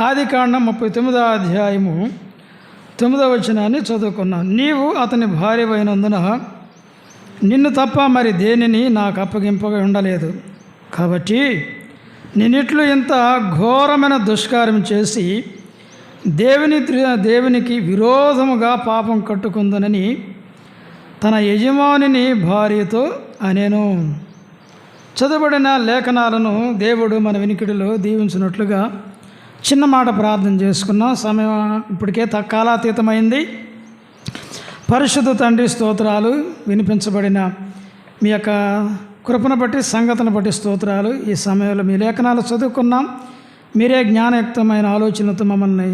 ఆదికాండం 39వ అధ్యాయము 9వ వచనాన్ని చదువుకున్నాం. నీవు అతని భార్యవైనందున నిన్ను తప్ప మరి దేనిని నాకు అప్పగింపగా ఉండలేదు. కాబట్టి నేనిట్లు ఇంత ఘోరమైన దుష్కార్యం చేసి దేవునికి విరోధముగా పాపం కట్టుకుందనని తన యజమానిని భార్యతో అనేను. చదువుబడిన లేఖనాలను దేవుడు మన వినికిడిలో దీవించినట్లుగా చిన్న మాట ప్రార్థన చేసుకున్నాం. సమయం ఇప్పటికే కాలాతీతమైంది. పరిశుద్ధ తండ్రి స్తోత్రాలు. వినిపించబడిన మీ యొక్క కృపను బట్టి సంగతిని బట్టి స్తోత్రాలు. ఈ సమయంలో మీ లేఖనాలు చదువుకున్నాం. మీరే జ్ఞానయుక్తమైన ఆలోచనలతో మమ్మల్ని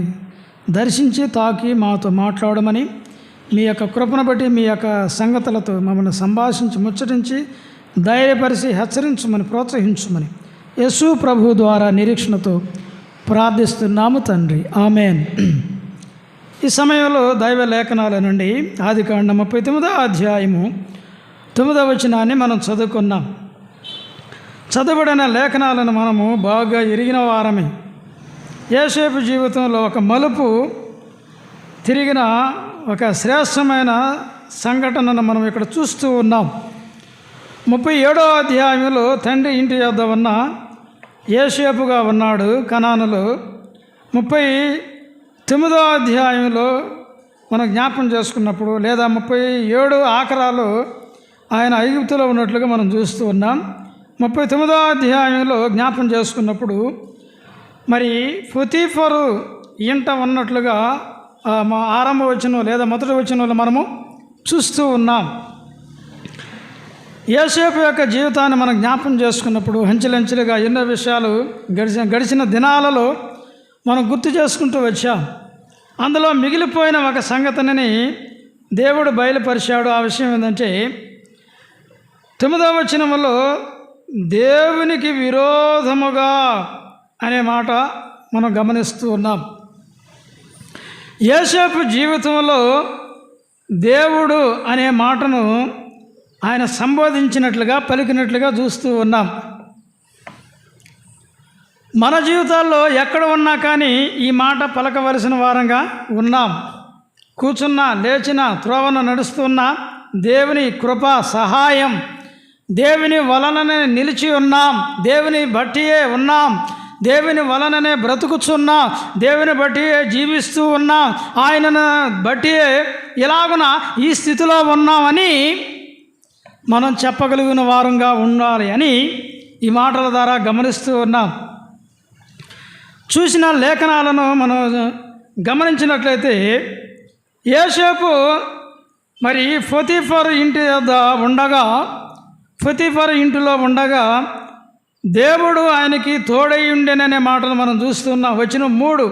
దర్శించి తాకి మాతో మాట్లాడమని, మీ యొక్క కృపను బట్టి మీ యొక్క సంగతులతో మమ్మల్ని సంభాషించి ముచ్చటించి ధైర్యపరిచి హెచ్చరించమని ప్రోత్సహించమని యేసు ప్రభు ద్వారా నిరీక్షణతో ప్రార్థిస్తున్నాము తండ్రి. ఆమెన్. ఈ సమయంలో దైవ లేఖనాల నుండి ఆదికాండం 39వ అధ్యాయము 9వ వచనాన్ని మనం చదువుకున్నాం. చదవబడిన లేఖనాలను మనము బాగా ఎరిగిన వారమే. యోసేపు జీవితంలో ఒక మలుపు తిరిగిన ఒక శ్రేష్టమైన సంఘటనను మనం ఇక్కడ చూస్తూ ఉన్నాం. 37వ అధ్యాయంలో తండ్రి ఇంటి వద్ద ఉన్న యోసేపుగా ఉన్నాడు కనానులో. 39వ అధ్యాయంలో మనం జ్ఞాపకం చేసుకున్నప్పుడు, లేదా 37 ఆఖరాలు ఆయన ఐగుప్తులో ఉన్నట్లుగా మనం చూస్తూ ఉన్నాం. 39వ అధ్యాయంలో జ్ఞాపకం చేసుకున్నప్పుడు మరి పొతీఫరు ఇంట ఉన్నట్లుగా మా ఆరంభ వచనం లేదా మొదటి వచనంలో మనము చూస్తూ ఉన్నాం. యోసేపు యొక్క జీవితాన్ని మనం జ్ఞాపకం చేసుకున్నప్పుడు అంచెలంచెలుగా ఎన్నో విషయాలు గడిచిన దినాలలో మనం గుర్తు చేసుకుంటూ వచ్చాం. అందులో మిగిలిపోయిన ఒక సంగతిని దేవుడు బయలుపరిచాడు. ఆ విషయం ఏంటంటే 9వ వచనంలో దేవునికి విరోధముగా అనే మాట మనం గమనిస్తూ ఉన్నాం. యోసేపు జీవితంలో దేవుడు అనే మాటను ఆయన సంబోధించినట్లుగా పలికినట్లుగా చూస్తూ ఉన్నాం. మన జీవితాల్లో ఎక్కడ ఉన్నా కానీ ఈ మాట పలకవలసిన వారంగా ఉన్నాం. కూర్చున్నా, లేచినా, త్రోవన నడుస్తున్నా దేవుని కృప సహాయం, దేవుని వలననే నిలిచి ఉన్నాం, దేవుని బట్టియే ఉన్నాం, దేవుని వలననే బ్రతుకుచున్నాం, దేవుని బట్టియే జీవిస్తూ ఉన్నాం, ఆయనను బట్టియే ఇలాగున ఈ స్థితిలో ఉన్నామని మనం చెప్పగలిగిన వారంగా ఉండాలి అని ఈ మాటల ద్వారా గమనిస్తూ ఉన్నాం. చూసిన లేఖనాలను మనం గమనించినట్లయితే యోసేపు మరి పొతీఫరు ఇంటి వద్ద ఉండగా, పొతీఫరు ఇంటిలో ఉండగా దేవుడు ఆయనకి తోడై ఉండెననే మాటలు మనం చూస్తున్నాం. వచనం 3,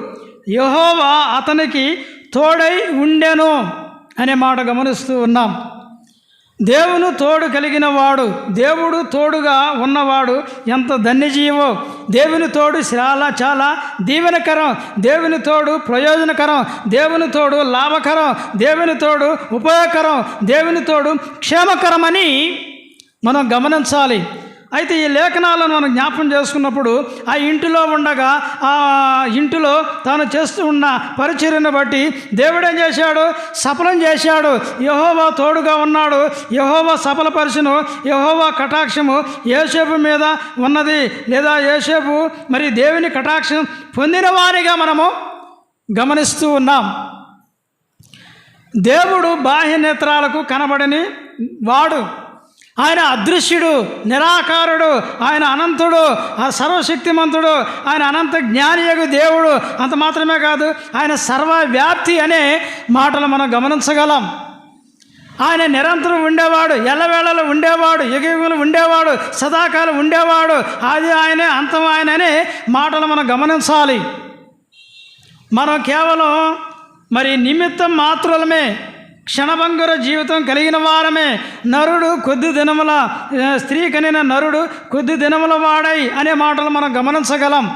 యెహోవా అతనికి తోడై ఉండెను అనే మాట గమనిస్తూ ఉన్నాం. దేవుని తోడు కలిగిన వాడు, దేవుడు తోడుగా ఉన్నవాడు ఎంత ధన్యజీవో. దేవుని తోడు చాలా దీవెనకరం, దేవుని తోడు ప్రయోజనకరం, దేవుని తోడు లాభకరం, దేవుని తోడు ఉపయోగకరం, దేవుని తోడు క్షేమకరమని మనం గమనించాలి. అయితే ఈ లేఖనాలను మనం జ్ఞాపకం చేసుకున్నప్పుడు ఆ ఇంటిలో ఉండగా, ఆ ఇంటిలో తాను చేస్తూ ఉన్న పరిచర్యను బట్టి దేవుడు ఏం చేశాడు? సఫలం చేశాడు. యెహోవా తోడుగా ఉన్నాడు, యెహోవా సఫలపరచును, యెహోవా కటాక్షము యోసేపు మీద ఉన్నది. లేదా యోసేపు మరి దేవుని కటాక్షం పొందిన వారిగా మనము గమనిస్తూ ఉన్నాం. దేవుడు బాహ్య నేత్రాలకు కనబడని వాడు. ఆయన అదృశ్యుడు, నిరాకారుడు, ఆయన అనంతుడు, ఆ సర్వశక్తిమంతుడు, ఆయన అనంత జ్ఞానియగు దేవుడు. అంత మాత్రమే కాదు, ఆయన సర్వవ్యాప్తి అనే మాటలు మనం గమనించగలం. ఆయన నిరంతరం ఉండేవాడు, ఎల్లవేళలో ఉండేవాడు, యుగయుగములు ఉండేవాడు, సదాకాలం ఉండేవాడు, ఆది ఆయనే అంతం ఆయన అనే మాటలు మనం గమనించాలి. మనం కేవలం మరి నిమిత్తం మాత్రమే, క్షణభంగుర జీవితం కలిగిన వారమే. నరుడు కొద్ది దినముల, స్త్రీ కనిన నరుడు కొద్ది దినముల వాడై అనే మాటలు మనం గమనించగలం.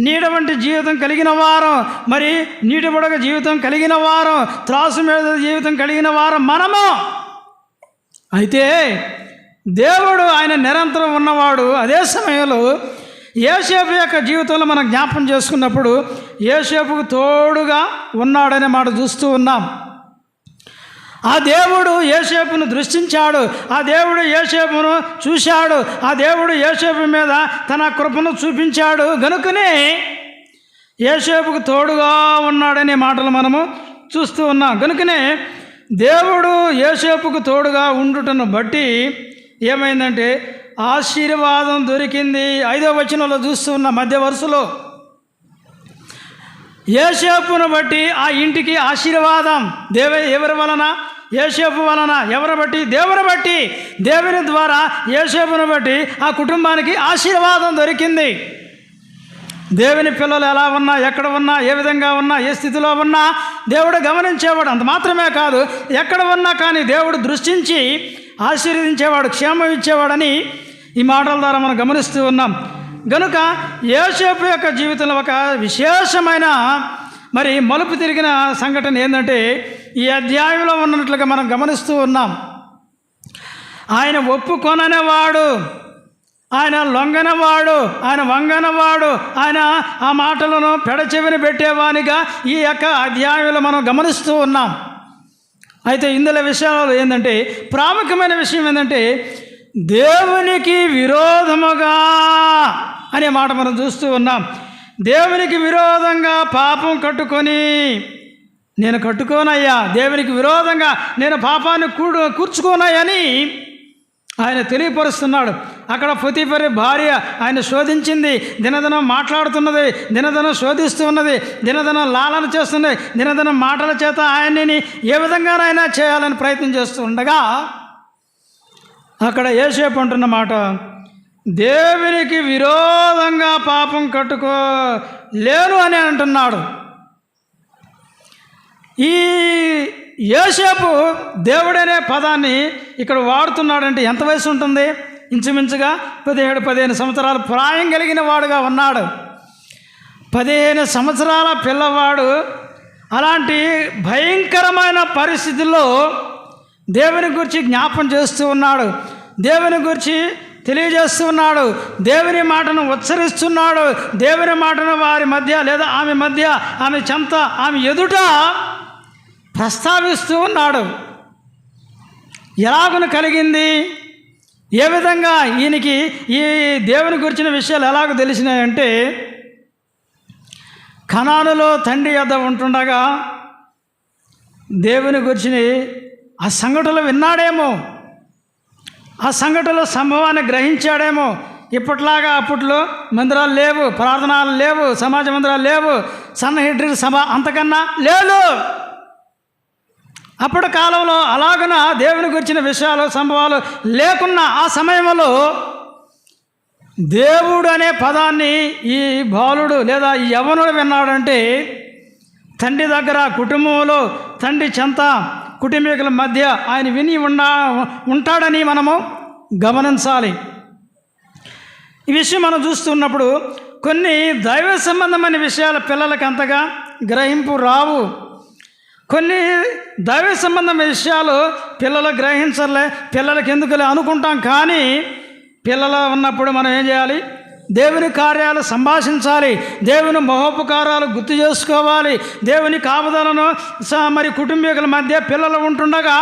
నీడ వంటి జీవితం కలిగిన వారం, మరి నీటి బుడగ జీవితం కలిగిన వారం, త్రాసు మీద జీవితం కలిగిన వారం మనము. అయితే దేవుడు ఆయన నిరంతరం ఉన్నవాడు. అదే సమయంలో యోసేపు యొక్క జీవితంలో మనం జ్ఞాపకం చేసుకున్నప్పుడు యోసేపుకు తోడుగా ఉన్నాడనే మాట చూస్తూ ఉన్నాం. ఆ దేవుడు యోసేపును దృష్టించాడు, ఆ దేవుడు యోసేపును చూశాడు, ఆ దేవుడు యోసేపు మీద తన కృపను చూపించాడు. గనుకనే యోసేపుకు తోడుగా ఉన్నాడనే మాటలు మనము చూస్తూ ఉన్నాం. కనుకనే దేవుడు యోసేపుకు తోడుగా ఉండుటను బట్టి ఏమైందంటే ఆశీర్వాదం దొరికింది. 5వ వచనంలో చూస్తూ ఉన్న మధ్య వరుసలో యోసేపును బట్టి ఆ ఇంటికి ఆశీర్వాదం. ఎవరి వలన? యోసేపు వలన. ఎవరు బట్టి? దేవుని బట్టి. దేవుని ద్వారా యోసేపును బట్టి ఆ కుటుంబానికి ఆశీర్వాదం దొరికింది. దేవుని పిల్లలు ఎలా ఉన్నా, ఎక్కడ ఉన్నా, ఏ విధంగా ఉన్నా, ఏ స్థితిలో ఉన్నా దేవుడు గమనించేవాడు. అంత మాత్రమే కాదు, ఎక్కడ ఉన్నా కానీ దేవుడు దృష్టించి ఆశీర్వదించేవాడు, క్షేమం ఇచ్చేవాడని ఈ మాటల ద్వారా మనం గమనిస్తూ ఉన్నాం. గనుక యోసేపు యొక్క జీవితంలో ఒక విశేషమైన మలుపు తిరిగిన సంఘటన ఏంటంటే ఈ అధ్యాయంలో ఉన్నట్లుగా మనం గమనిస్తూ ఉన్నాం. ఆయన ఒప్పుకొననేవాడు, ఆయన లొంగనవాడు, ఆయన వంగనవాడు, ఆయన ఆ మాటలను పెడచెవిని పెట్టేవానిగా ఈ యొక్క అధ్యాయంలో మనం గమనిస్తూ ఉన్నాం. అయితే ఇందులో విషయాలు ఏంటంటే ప్రాముఖ్యమైన విషయం ఏంటంటే దేవునికి విరోధముగా అనే మాట మనం చూస్తూ ఉన్నాం. దేవునికి విరోధంగా పాపం కట్టుకొని, నేను కట్టుకోనయ్యా, దేవునికి విరోధంగా నేను పాపాన్ని కూర్చుకోనయ్యని ఆయన తెలియపరుస్తున్నాడు. అక్కడ పొతీఫరు భార్య ఆయన శోధించింది, దినదినం మాట్లాడుతున్నది, దినదినం శోధిస్తూ ఉన్నది, దినదినం లాలన చేస్తున్నది, దినదినం మాటల చేత ఆయన్ని ఏ విధంగానైనా చేయాలని ప్రయత్నం చేస్తూ ఉండగా అక్కడ యోసేపు అంటున్న మాట, దేవునికి విరోధంగా పాపం కట్టుకోలేను అని అంటున్నాడు. ఈ యోసేపు దేవుడనే పదాన్ని ఇక్కడ వాడుతున్నాడంటే ఎంత వయసు ఉంటుంది? ఇంచుమించుగా 17-15 సంవత్సరాలు ప్రాయం కలిగిన వాడుగా ఉన్నాడు. 15 సంవత్సరాల పిల్లవాడు అలాంటి భయంకరమైన పరిస్థితుల్లో దేవుని గురించి జ్ఞాపం చేస్తూ ఉన్నాడు, దేవుని గురించి తెలియజేస్తూ ఉన్నాడు, దేవుని మాటను ఉచ్చరిస్తున్నాడు, దేవుని మాటను వారి మధ్య లేదా ఆమె మధ్య, ఆమె చెంత, ఆమె ఎదుట ప్రస్తావిస్తూ ఉన్నాడు. ఎలాగను కలిగింది, ఏ విధంగా ఈయనకి ఈ దేవుని గురించిన విషయాలు ఎలాగో తెలిసినాయంటే కనానులో తండ్రి యొద్ద ఉంటుండగా దేవుని గురించి ఆ సంఘటనలు విన్నాడేమో, ఆ సంఘటనలో సంభవాన్ని గ్రహించాడేమో. ఇప్పట్లాగా అప్పట్లో మందిరాలు లేవు, ప్రార్థనలు లేవు, సమాజ మందిరాలు లేవు, సన్హెడ్రిన్ సభ అంతకన్నా లేదు. అప్పటి కాలంలో అలాగన దేవుని గురించిన విషయాలు, సంభవాలు లేకున్నా ఆ సమయంలో దేవుడు అనే పదాన్ని ఈ బాలుడు లేదా ఈ యవ్వనుడు విన్నాడంటే తండ్రి దగ్గర, కుటుంబంలో, తండ్రి చెంత, కుటుంబీకుల మధ్య ఆయన విని ఉంటాడని మనము గమనించాలి. ఈ విషయం మనం చూస్తున్నప్పుడు కొన్ని దైవ సంబంధమైన విషయాల పిల్లలకి అంతగా గ్రహింపు రావు. కొన్ని దైవ సంబంధమైన విషయాలు పిల్లలు గ్రహించలే, పిల్లలకి ఎందుకులే అనుకుంటాం. కానీ పిల్లలు ఉన్నప్పుడు మనం ఏం చేయాలి? దేవుని కార్యాలు సంభాషించాలి, దేవుని మహోపకారాలు గుర్తు చేసుకోవాలి, దేవుని కాపుదలను కుటుంబీకుల మధ్య పిల్లలు ఉంటుండగా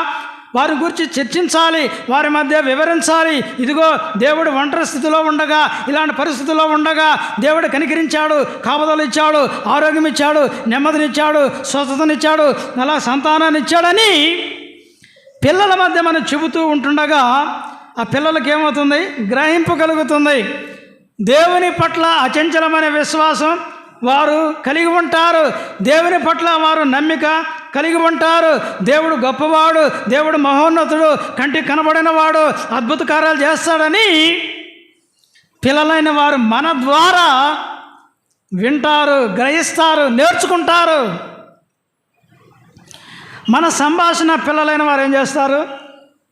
వారి గురించి చర్చించాలి, వారి మధ్య వివరించాలి. ఇదిగో దేవుడు ఒంటరి స్థితిలో ఉండగా, ఇలాంటి పరిస్థితుల్లో ఉండగా దేవుడు కనికరించాడు, కాపుదలు ఇచ్చాడు, ఆరోగ్యం ఇచ్చాడు, నెమ్మదినిచ్చాడు, స్వస్థతనిచ్చాడు, అలా సంతానాన్ని ఇచ్చాడని పిల్లల మధ్య మనం చెబుతూ ఉంటుండగా ఆ పిల్లలకి ఏమవుతుంది? గ్రహింపు కలుగుతుంది. దేవుని పట్ల అచంచలమైన విశ్వాసం వారు కలిగి ఉంటారు, దేవుని పట్ల వారు నమ్మిక కలిగి ఉంటారు. దేవుడు గొప్పవాడు, దేవుడు మహోన్నతుడు, కంటికి కనబడినవాడు, అద్భుత కార్యాలు చేస్తాడని పిల్లలైన వారు మన ద్వారా వింటారు, గ్రహిస్తారు, నేర్చుకుంటారు. మన సంభాషణ పిల్లలైన వారు ఏం చేస్తారు?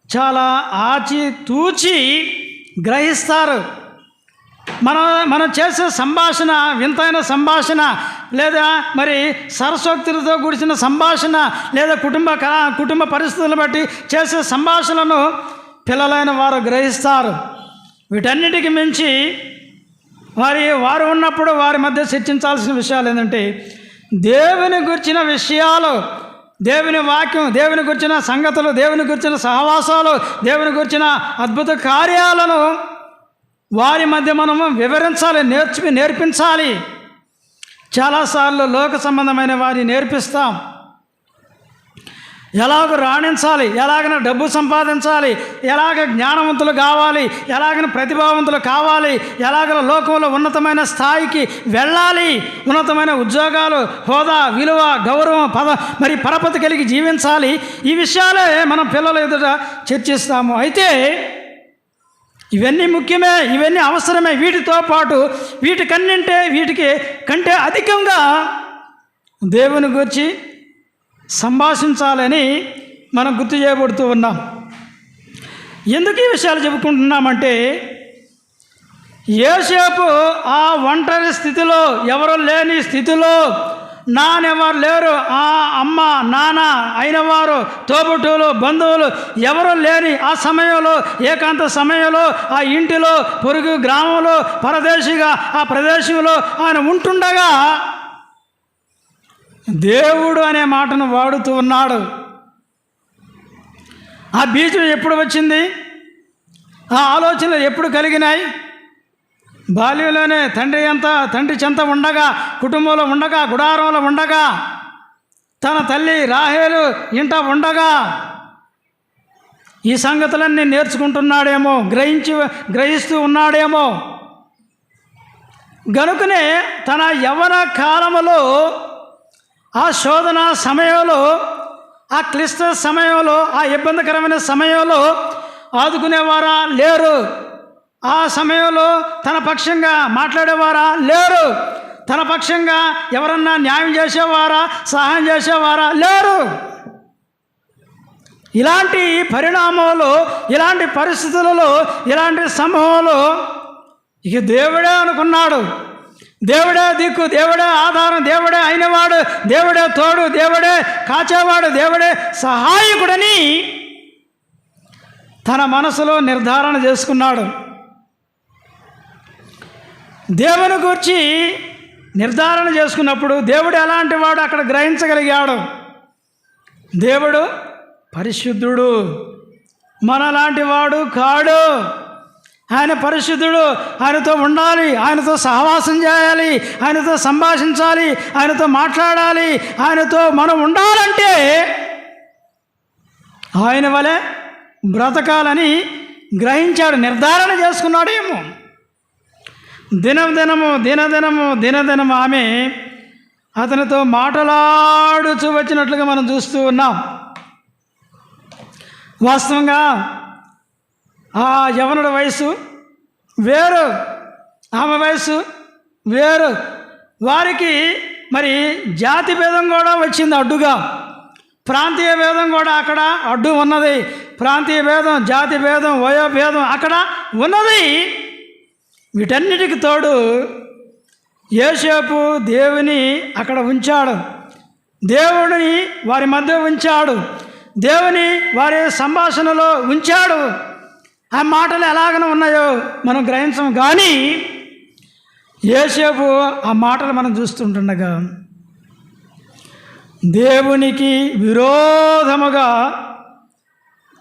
చాలా ఆచితూచి గ్రహిస్తారు. మనం చేసే సంభాషణ వింతైన సంభాషణ లేదా సరస్వక్తులతో కూడిన సంభాషణ లేదా కుటుంబ పరిస్థితులను బట్టి చేసే సంభాషణను పిల్లలైన వారు గ్రహిస్తారు. వీటన్నిటికి మించి వారు ఉన్నప్పుడు వారి మధ్య చర్చించాల్సిన విషయాలు ఏంటంటే దేవుని గురించిన విషయాలు, దేవుని వాక్యం, దేవుని గురించిన సంగతులు, దేవుని గురించిన సహవాసాలు, దేవుని గురించిన అద్భుత కార్యాలను వారి మధ్య మనము వివరించాలి, నేర్పించాలి. చాలాసార్లు లోక సంబంధమైన వారిని నేర్పిస్తాం. ఎలాగ రాణించాలి, ఎలాగన డబ్బు సంపాదించాలి, ఎలాగ జ్ఞానవంతులు కావాలి, ఎలాగన ప్రతిభావంతులు కావాలి, ఎలాగ లోకంలో ఉన్నతమైన స్థాయికి వెళ్ళాలి, ఉన్నతమైన ఉద్యోగాలు, హోదా, విలువ, గౌరవం, పరపతి కలిగి జీవించాలి. ఈ విషయాలే మనం పిల్లల ఎదుట చర్చిస్తాము. అయితే ఇవన్నీ ముఖ్యమే, ఇవన్నీ అవసరమే. వీటితో పాటు వీటికి కంటే అధికంగా దేవుని గురించి సంభాషించాలని మనం గుర్తు చేయబడుతూ ఉన్నాం. ఎందుకు ఈ విషయాలు చెప్పుకుంటున్నామంటే యోసేపు ఆ ఒంటరి స్థితిలో, ఎవరు లేని స్థితిలో, నానెవరు లేరు, ఆ అమ్మ నాన్న అయినవారు, తోబుట్టువులు, బంధువులు ఎవరు లేని ఆ సమయంలో, ఏకాంత సమయంలో, ఆ ఇంటిలో, పొరుగు గ్రామంలో, పరదేశిగా ఆ ప్రదేశంలో ఆయన ఉంటుండగా దేవుడు అనే మాటను వాడుతూ ఉన్నాడు. ఆ బీజం ఎప్పుడు వచ్చింది? ఆ ఆలోచనలు ఎప్పుడు కలిగినాయి? బాల్యంలోనే తండ్రి చెంత ఉండగా, కుటుంబంలో ఉండగా, గుడారంలో ఉండగా, తన తల్లి రాహేలు ఇంట ఉండగా ఈ సంగతులన్నీ నేర్చుకుంటున్నాడేమో, గ్రహిస్తూ ఉన్నాడేమో. గనుకనే తన యవ్వన కాలములో, ఆ శోధన సమయంలో, ఆ క్లిష్ట సమయంలో, ఆ ఇబ్బందికరమైన సమయంలో ఆదుకునేవారా లేరు. ఆ సమయంలో తన పక్షంగా మాట్లాడేవారా లేరు. తన పక్షంగా ఎవరన్నా న్యాయం చేసేవారా, సహాయం చేసేవారా లేరు. ఇలాంటి పరిణామాలు, ఇలాంటి పరిస్థితులలో, ఇలాంటి సమూహంలో ఇక దేవుడే అనుకున్నాడు. దేవుడే దిక్కు, దేవుడే ఆధారం, దేవుడే అయినవాడు, దేవుడే తోడు, దేవుడే కాచేవాడు, దేవుడే సహాయకుడని తన మనసులో నిర్ధారణ చేసుకున్నాడు. దేవుని గురించి నిర్ధారణ చేసుకున్నప్పుడు దేవుడు ఎలాంటి వాడు అక్కడ గ్రహించగలిగాడు. దేవుడు పరిశుద్ధుడు, మనలాంటి వాడు కాడు. ఆయన పరిశుద్ధుడు. ఆయనతో ఉండాలి, ఆయనతో సహవాసం చేయాలి, ఆయనతో సంభాషించాలి, ఆయనతో మాట్లాడాలి. ఆయనతో మనం ఉండాలంటే ఆయన వలె బ్రతకాలని గ్రహించాడు, నిర్ధారణ చేసుకున్నాడేమో. దినదినము ఆమె అతనితో మాట్లాడుచూ వచ్చినట్లుగా మనం చూస్తూ ఉన్నాం. వాస్తవంగా ఆ యవనుడి వయసు వేరు, ఆమె వయసు వేరు. వారికి మరి జాతి భేదం కూడా వచ్చింది అడ్డుగా. ప్రాంతీయ భేదం కూడా అక్కడ అడ్డు ఉన్నది. ప్రాంతీయ భేదం, జాతి భేదం, వయో భేదం అక్కడ ఉన్నది. వీటన్నిటికి తోడు యోసేపు దేవుని అక్కడ ఉంచాడు, దేవుడిని వారి మధ్య ఉంచాడు, దేవుని వారి సంభాషణలో ఉంచాడు. ఆ మాటలు ఎలాగనే ఉన్నాయో మనం గ్రహించం. కానీ యోసేపు ఆ మాటలు మనం చూస్తుంటుండగా దేవునికి విరోధముగా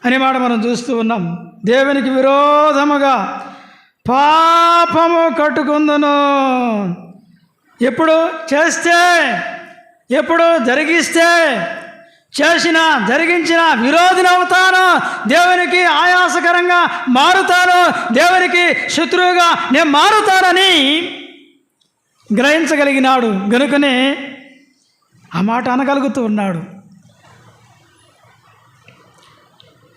అనే మాట మనం చూస్తూ ఉన్నాం. దేవునికి విరోధముగా పాపము కట్టుకుందును. ఎప్పుడు చేస్తే, ఎప్పుడు జరిగిస్తే, జరిగించిన విరోధిని అవుతాను, దేవునికి ఆయాసకరంగా మారుతాను, దేవునికి శత్రువుగా నేను మారుతానని గ్రహించగలిగినాడు. గనుకనే ఆ మాట అనగలుగుతూ ఉన్నాడు.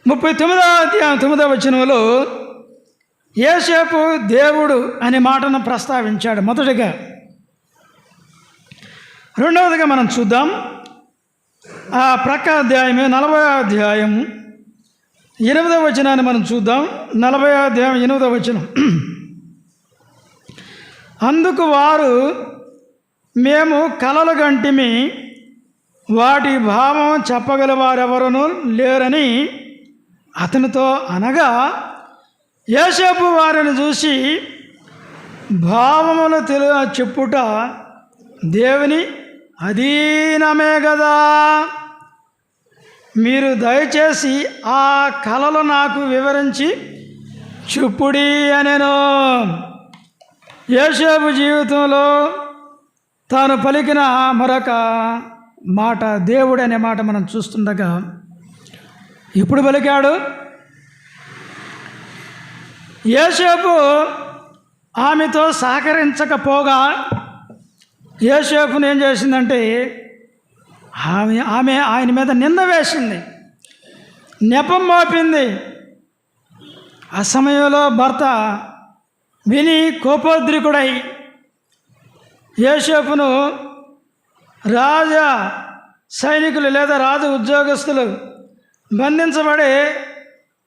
39వ అధ్యాయం 9వ వచనంలో యోసేపు దేవుడు అనే మాటను ప్రస్తావించాడు మొదటిగా. రెండవదిగా మనం చూద్దాం, ఆ ప్రక్క అధ్యాయమే 40వ అధ్యాయం 8వ వచనాన్ని మనం చూద్దాం. 40వ అధ్యాయం 8వ వచనం. అందుకు వారు, మేము కలలు గంటిమి, వాటి భావం చెప్పగల వారెవరూ లేరని అతనితో అనగా, యోసేపు వారిని చూసి భావములు చెప్పుట దేవుని అధీనమే కదా. మీరు దయచేసి ఆ కలలు నాకు వివరించి చెప్పుడి అనెను. యోసేపు జీవితంలో తాను పలికిన మరొక మాట దేవుడు అనే మాట మనం చూస్తుండగా ఇప్పుడు పలికాడు. యోసేపు ఆమెతో సహకరించకపోగా యోసేపును ఏం చేసిందంటే ఆమె ఆయన మీద నింద వేసింది, నెపం మోపింది. ఆ సమయంలో భర్త విని కోపోద్రికుడై యోసేపును రాజా సైనికులు లేదా రాజు ఉద్యోగస్తులు బంధించబడి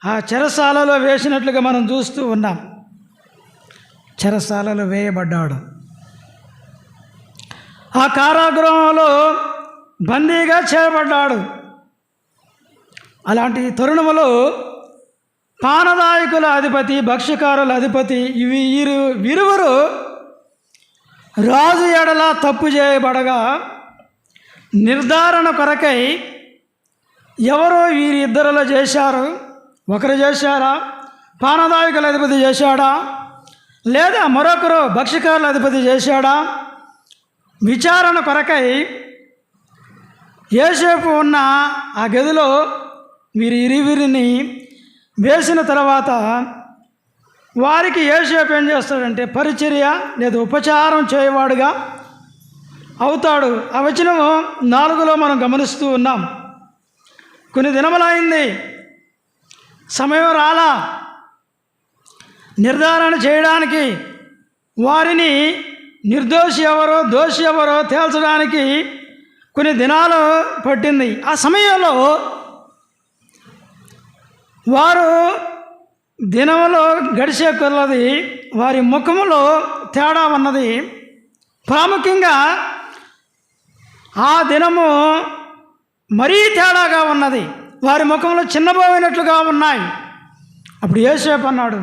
ఆ చెరసాలలో వేసినట్లుగా మనం చూస్తూ ఉన్నాం. చెరసాలలో వేయబడ్డాడు. ఆ కారాగృహంలో బందీగా చేయబడ్డాడు. అలాంటి తరుణములో పానదాయకుల అధిపతి, భక్ష్యకారుల అధిపతి వీరువురు రాజు ఎడల తప్పు చేయబడగా నిర్ధారణ కొరకై ఎవరో వీరిద్దరిలో చేశారు, ఒకరు చేశారా, పానదాయకుల అధిపతి చేశాడా, లేదా మరొకరు భక్ష్యకారుల అధిపతి చేశాడా, విచారణ కొరకై యోసేపు ఉన్న ఆ గదిలో వీరిని వేసిన తర్వాత వారికి యోసేపు ఏం చేస్తాడంటే పరిచర్య లేదా ఉపచారం చేయవాడుగా అవుతాడు. ఆ వచనం 4లో మనం గమనిస్తూ ఉన్నాం. కొన్ని దినములైంది, సమయం రాలా నిర్ధారణ చేయడానికి, వారిని నిర్దోషి ఎవరో దోషి ఎవరో తేల్చడానికి కొన్ని దినాలు పట్టింది. ఆ సమయంలో వారు దినములో గడిచే కొలది వారి ముఖములో తేడా ఉన్నది. ప్రాముఖ్యంగా ఆ దినము మరీ తేడాగా ఉన్నది. వారి ముఖంలో చిన్నబోయినట్లుగా ఉన్నాయి. అప్పుడు యోసేపు అన్నాడు,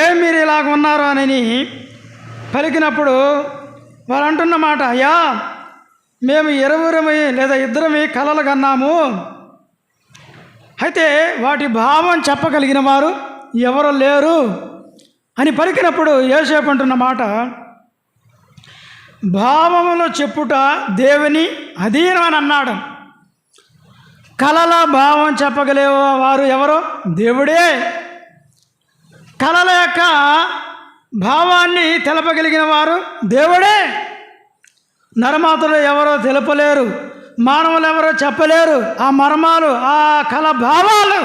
ఏం మీరు ఇలాగ ఉన్నారు అని పలికినప్పుడు వారు అంటున్న మాట, అయ్యా మేము ఇరువురమి లేదా ఇద్దరమి కలలు కన్నాము, అయితే వాటి భావం చెప్పగలిగిన వారు ఎవరు లేరు అని పలికినప్పుడు యోసేపు అంటున్న మాట, భావములు చెప్పుట దేవుని అధీనం అని అన్నాడు. కలల భావం చెప్పగలే వారు ఎవరు? దేవుడే. కలల యొక్క భావాన్ని తెలపగలిగిన వారు దేవుడే. నరమాతలు ఎవరో తెలుపలేరు, మానవులు ఎవరో చెప్పలేరు ఆ మర్మాలు, ఆ కల భావాలు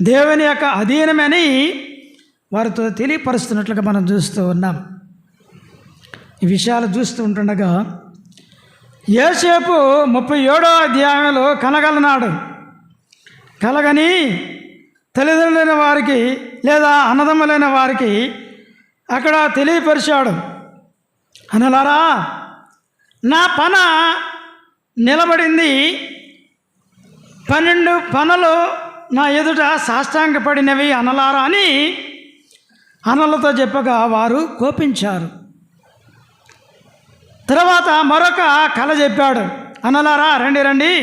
దేవుని యొక్క అధీనమని వారితో తెలియపరుస్తున్నట్లుగా మనం చూస్తూ ఉన్నాం. ఈ విషయాలు చూస్తూ ఉంటుండగా యోసేపు 37వ అధ్యాయంలో కలగలనాడు. కలగని తల్లిదండ్రులైన వారికి లేదా అన్నదమ్ములైన వారికి అక్కడ తెలియపరిచాడు. అనలారా, నా పన నిలబడింది, 12 పనలు నా ఎదుట సాష్టాంగపడినవి అనలారా అని అనలతో చెప్పగా వారు కోపించారు. తర్వాత మరొక కళ చెప్పాడు. అనలారా, రండి రండి,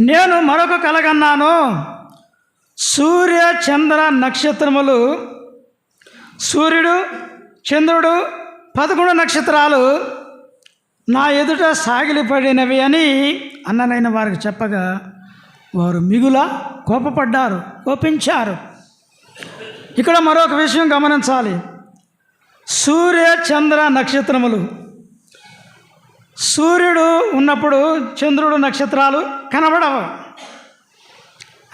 నేను మరొక కళ కన్నాను. సూర్య చంద్ర నక్షత్రములు, సూర్యుడు చంద్రుడు 11 నక్షత్రాలు నా ఎదుట సాగిలిపడినవి అని అన్నలైన వారికి చెప్పగా వారు మిగుల కోపపడ్డారు, కోపించారు. ఇక్కడ మరొక విషయం గమనించాలి. సూర్య చంద్ర నక్షత్రములు, సూర్యుడు ఉన్నప్పుడు చంద్రుడు నక్షత్రాలు కనబడవు.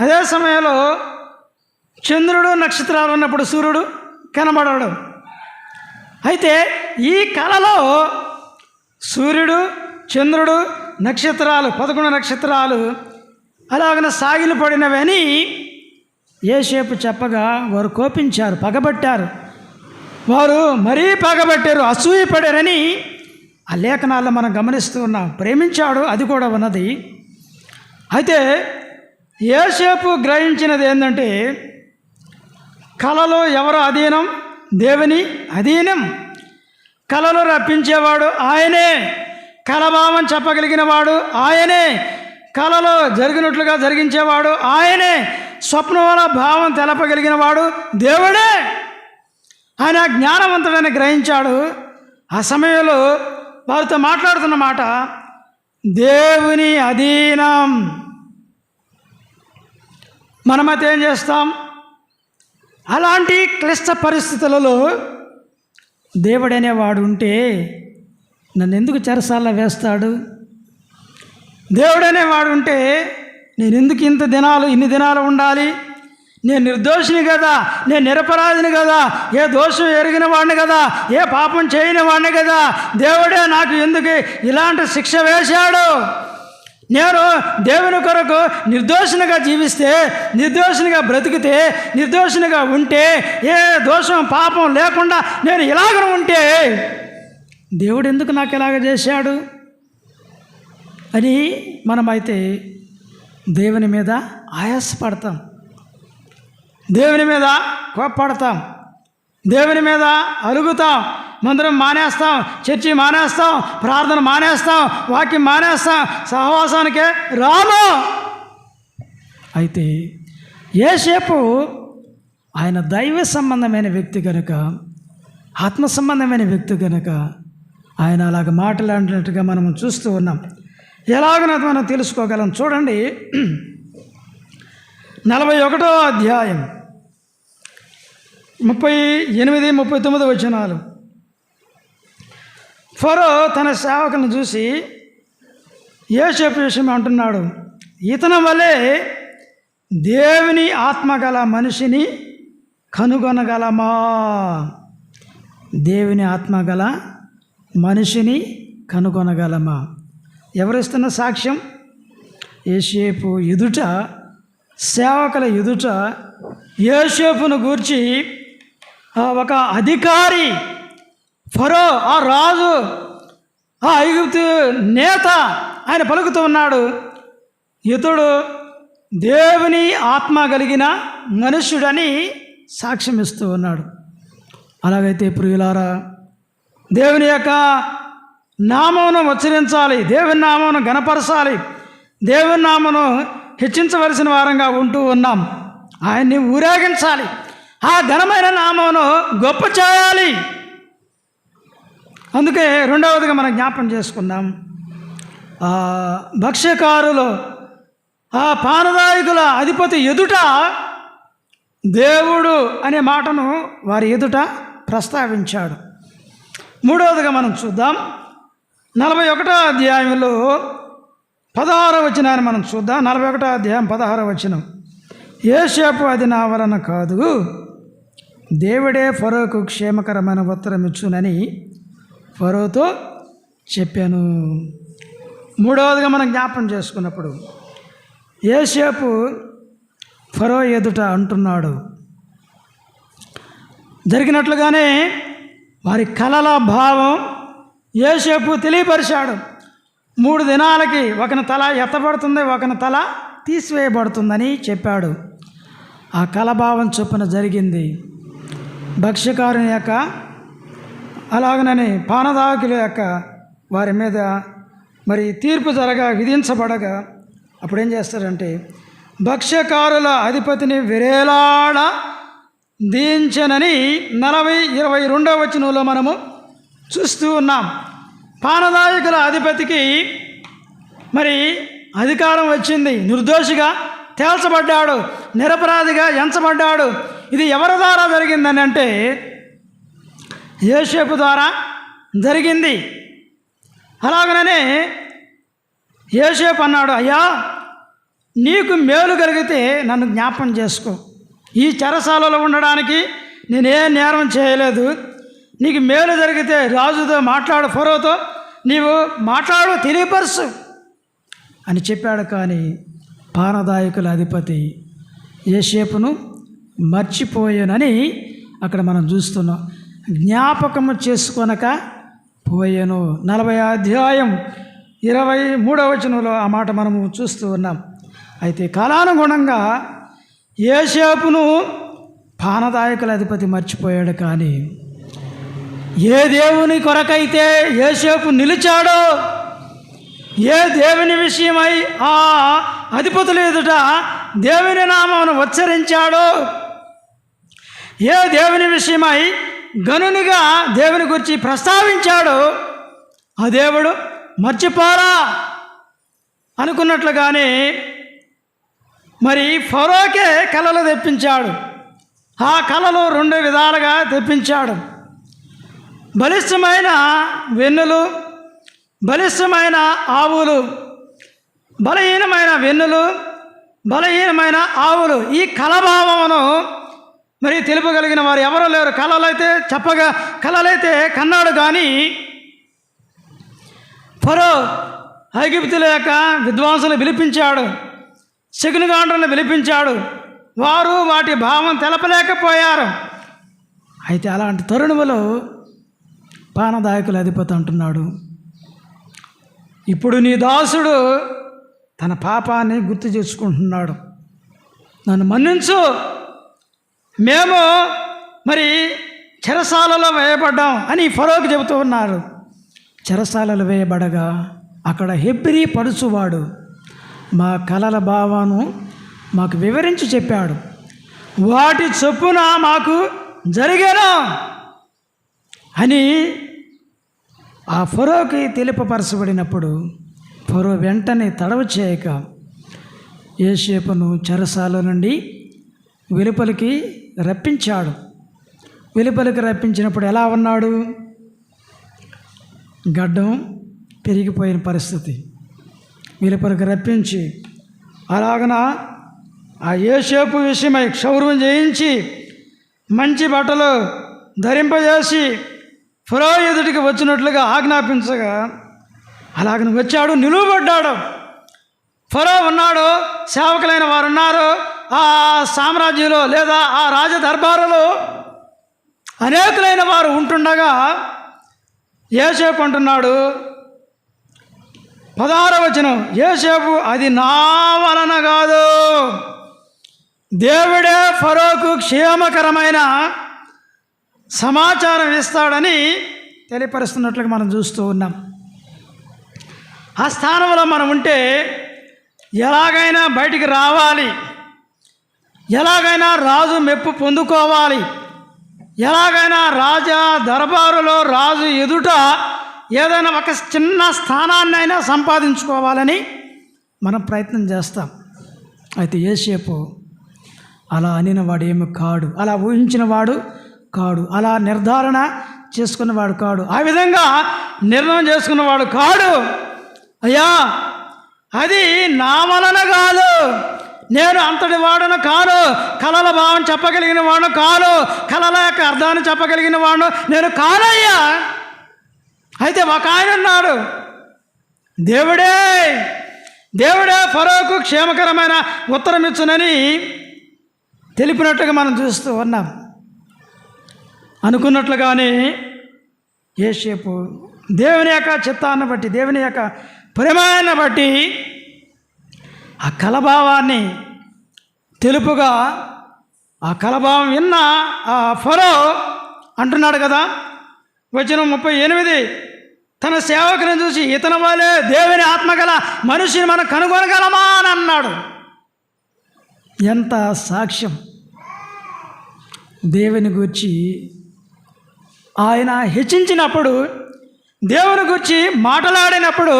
అదే సమయంలో చంద్రుడు నక్షత్రాలు ఉన్నప్పుడు సూర్యుడు కనబడడు. అయితే ఈ కళలో సూర్యుడు చంద్రుడు నక్షత్రాలు 11 నక్షత్రాలు అలాగన సాగిలు పడినవని యోసేపు చెప్పగా వారు కోపించారు, పగబట్టారు. వారు మరీ పగబట్టారు, అసూయపడారని ఆ లేఖనాల్లో మనం గమనిస్తూ ఉన్నాం. ప్రేమించాడు, అది కూడా ఉన్నది. అయితే యోసేపు గ్రహించినది ఏంటంటే కలలో ఎవరు అధీనం? దేవుని అధీనం. కలలో రప్పించేవాడు ఆయనే, కలభావం చెప్పగలిగిన వాడు ఆయనే, కలలో జరిగినట్లుగా జరిగించేవాడు ఆయనే, స్వప్నముల భావం తెలపగలిగిన వాడు దేవుడే. ఆయన జ్ఞానవంతుడని గ్రహించాడు. ఆ సమయంలో వారితో మాట్లాడుతున్న మాట దేవుని అధీనం. మనమైతే ఏం చేస్తాం? అలాంటి క్లిష్ట పరిస్థితులలో దేవుడనేవాడు ఉంటే నన్ను ఎందుకు చెరసాల్లో వేస్తాడు? దేవుడనేవాడు ఉంటే నేను ఎందుకు ఇన్ని దినాలు ఉండాలి? నేను నిర్దోషిని కదా, నేను నిరపరాధిని కదా, ఏ దోషం ఎరిగిన వాడిని కదా, ఏ పాపం చేయని వాడిని కదా, దేవుడే నాకు ఎందుకు ఇలాంటి శిక్ష వేశాడు? నేను దేవుని కొరకు నిర్దోషినిగా జీవిస్తే, నిర్దోషినిగా బ్రతికితే, నిర్దోషినిగా ఉంటే, ఏ దోషం పాపం లేకుండా నేను ఇలాగ ఉంటే దేవుడు ఎందుకు నాకు ఇలాగ చేశాడు అని మనమైతే దేవుని మీద ఆయాసపడతాం, దేవుని మీద కోప్పడతాం, దేవుని మీద అలుగుతాం, మందిరం మానేస్తాం, చర్చి మానేస్తాం, ప్రార్థన మానేస్తాం, వాక్యం మానేస్తాం, సహవాసానికే రాము. అయితే యోసేపు ఆయన దైవ సంబంధమైన వ్యక్తి కనుక, ఆత్మ సంబంధమైన వ్యక్తి కనుక ఆయన అలాగ మాట్లాడినట్టుగా మనం చూస్తూ ఉన్నాం. ఎలాగనో మనం తెలుసుకోగలం. చూడండి 41వ అధ్యాయం 38, 39 వచనాలు. ఫరో తన సేవకులను చూసి యోసేపు విషయం అంటున్నాడు, ఇతని వలె దేవుని ఆత్మగల మనిషిని కనుగొనగలమా? దేవుని ఆత్మగల మనిషిని కనుగొనగలమా? ఎవరిస్తున్న సాక్ష్యం? యోసేపు ఎదుట, సేవకుల ఎదుట యోసేపును గూర్చి ఒక అధికారి, ఫరో ఆ రాజు, ఆ ఐగుప్తు నేత ఆయన పలుకుతూ ఉన్నాడు, ఇతడు దేవుని ఆత్మ కలిగిన మనుష్యుడని సాక్ష్యం ఇస్తూ ఉన్నాడు. అలాగైతే ప్రియులారా, దేవుని యొక్క నామమును ఉచ్చరించాలి, దేవుని నామమును గణపరచాలి, దేవుని నామమును హెచ్చించవలసిన వారంగా ఉంటూ ఉన్నాం. ఆయన్ని ఊరేగించాలి, ఆ ఘనమైన నామమును గొప్ప చేయాలి. అందుకే రెండవదిగా మనం జ్ఞాపం చేసుకుందాం, భక్ష్యకారులు, ఆ పానదాయకుల అధిపతి ఎదుట దేవుడు అనే మాటను వారి ఎదుట ప్రస్తావించాడు. మూడవదిగా మనం చూద్దాం 41వ అధ్యాయంలో 16వ వచనాన్ని మనం చూద్దాం. 41వ అధ్యాయం 16వ వచనం. యోసేపు అది నా వలన కాదు, దేవుడే ఫరోకు క్షేమకరమైన ఉత్తరం ఇచ్చునని ఫరోతో చెప్పాను. మూడవదిగా మనం జ్ఞాపం చేసుకున్నప్పుడు యోసేపు ఫరో ఎదుట అంటున్నాడు, జరిగినట్లుగానే వారి కలల భావం యోసేపు తెలియపరిచాడు. 3 దినాలకి ఒకని తల ఎత్తబడుతుంది, ఒకని తల తీసివేయబడుతుందని చెప్పాడు. ఆ కలభావం చొప్పున జరిగింది. భక్ష్యకారుని యొక్క, అలాగనని పానదాయకుల యొక్క వారి మీద మరి తీర్పు విధించబడగా అప్పుడు ఏం చేస్తారంటే, భక్ష్యకారుల అధిపతిని విరేలాడ దించనని 40-22వ వచనంలో మనము చూస్తూ ఉన్నాం. పానదాయకుల అధిపతికి మరి అధికారం వచ్చింది, నిర్దోషిగా తేల్చబడ్డాడు, నిరపరాధిగా ఎంచబడ్డాడు. ఇది ఎవరి ద్వారా జరిగిందని అంటే యోసేపు ద్వారా జరిగింది. అలాగనే యోసేపు అన్నాడు, అయ్యా నీకు మేలు కలిగితే నన్ను జ్ఞాపం చేసుకో, ఈ చెరసాలలో ఉండడానికి నేనే నేరం చేయలేదు, నీకు మేలు జరిగితే రాజుతో మాట్లాడు, ఫరోతో నీవు మాట్లాడు, తెలియపరుచు అని చెప్పాడు. కానీ పానదాయకుల అధిపతి యోసేపును మర్చిపోయానని అక్కడ మనం చూస్తున్నాం. జ్ఞాపకము చేసుకొనక పోయాను. 40వ అధ్యాయం 23వ వచనంలో ఆ మాట మనము చూస్తూ ఉన్నాం. అయితే కాలానుగుణంగా యోసేపును పానదాయకుల అధిపతి మర్చిపోయాడు. కానీ ఏ దేవుని కొరకైతే యోసేపు నిలిచాడో, ఏ దేవుని విషయమై ఆ అధిపతుల ఎదుట దేవుని నామమును ఉచ్చరించాడో, ఏ దేవుని విషయమై గనునిగా దేవుని గురించి ప్రస్తావించాడో, ఆ దేవుడు మర్చిపోరా అనుకున్నట్లుగానే మరి ఫరోకే కలలు తెప్పించాడు. ఆ కలలు 2 విధాలుగా తెప్పించాడు. బలిష్టమైన వెన్నులు, బలిష్టమైన ఆవులు, బలహీనమైన వెన్నులు, బలహీనమైన ఆవులు. ఈ కలభావమును మరి తెలుపగలిగిన వారు ఎవరూ లేరు. కలలైతే కన్నాడు. కానీ ఫరో ఐగుప్తుల యొక్క విద్వాంసులు పిలిపించాడు, శకునగాండ్రులను పిలిపించాడు. వారు వాటి భావం తెలపలేకపోయారు. అయితే అలాంటి తరుణములో పానదాయకుల అధిపతి అంటున్నాడు, ఇప్పుడు నీ దాసుడు తన పాపాన్ని గుర్తు చేసుకుంటున్నాడు, నన్ను మన్నించు. మేము మరి చెరసాలలో వేయబడ్డాం అని ఫరోకి చెబుతూ ఉన్నారు. చెరసాలలో వేయబడగా అక్కడ హెబ్రీ పడుచువాడు మా కలల భావాను మాకు వివరించి చెప్పాడు. వాటి చొప్పున మాకు జరిగేనా అని ఆ ఫరోకి తెలుపపరచబడినప్పుడు ఫరో వెంటనే తడవ చేయక యోసేపును చెరసాల నుండి వెలుపలికి రప్పించాడు. వెలుపలికి రప్పించినప్పుడు ఎలా ఉన్నాడు? గడ్డం పెరిగిపోయిన పరిస్థితి. వెలుపలికి రప్పించి అలాగన ఆ యోసేపు విషయమై క్షౌరం చేయించి మంచి బట్టలు ధరింపజేసి ఫరో ఎదుటికి వచ్చినట్లుగా ఆజ్ఞాపించగా అలాగన వచ్చాడు, నిలువబడ్డాడు. ఫరో ఉన్నాడు, సేవకులైన వారు ఉన్నారు. ఆ సామ్రాజ్యంలో లేదా ఆ రాజ దర్బారులో అనేకులైన వారు ఉంటుండగా యోసేపు అంటున్నాడు, 16వ వచనం, యోసేపు అది నా వలన కాదు, దేవుడే ఫరోకు క్షేమకరమైన సమాచారం ఇస్తాడని తెలియపరుస్తున్నట్లుగా మనం చూస్తూ ఉన్నాం. ఆ స్థానంలో మనం ఉంటే ఎలాగైనా బయటికి రావాలి, ఎలాగైనా రాజు మెప్పు పొందుకోవాలి, ఎలాగైనా రాజా దర్బారులో రాజు ఎదుట ఏదైనా ఒక చిన్న స్థానాన్నైనా సంపాదించుకోవాలని మనం ప్రయత్నం చేస్తాం. అయితే యోసేపు అలా అనినవాడు ఏమి కాడు, అలా ఊహించినవాడు కాడు, అలా నిర్ధారణ చేసుకున్నవాడు కాడు, ఆ విధంగా నిర్ణయం చేసుకున్నవాడు కాడు. అయ్యా, అది నా వలన కాదు, నేను అంతటి వాడును కాను, కలల భావం చెప్పగలిగిన వాడు కాను, కలల యొక్క అర్థాన్ని చెప్పగలిగిన వాడు నేను కానయ్యా. అయితే ఒక ఆయన ఉన్నాడు, దేవుడే ఫరోకు క్షేమకరమైన ఉత్తరం ఇచ్చునని తెలిపినట్టుగా మనం చూస్తూ ఉన్నాం. అనుకున్నట్లుగానే యోసేపు దేవుని యొక్క చిత్తాన్ని బట్టి, దేవుని యొక్క ప్రేమాన్ని బట్టి ఆ కలభావాన్ని తెలుపుగా ఆ కలభావం విన్న ఆ ఫరో అంటున్నాడు కదా, వచనం 38, తన సేవకులను చూసి ఇతని వలే దేవుని ఆత్మగల మనిషిని మనం కనుగొనగలమా అని అన్నాడు. ఎంత సాక్ష్యం! దేవుని గురించి ఆయన హెచ్చించినప్పుడు, దేవుని గురించి మాట్లాడినప్పుడు,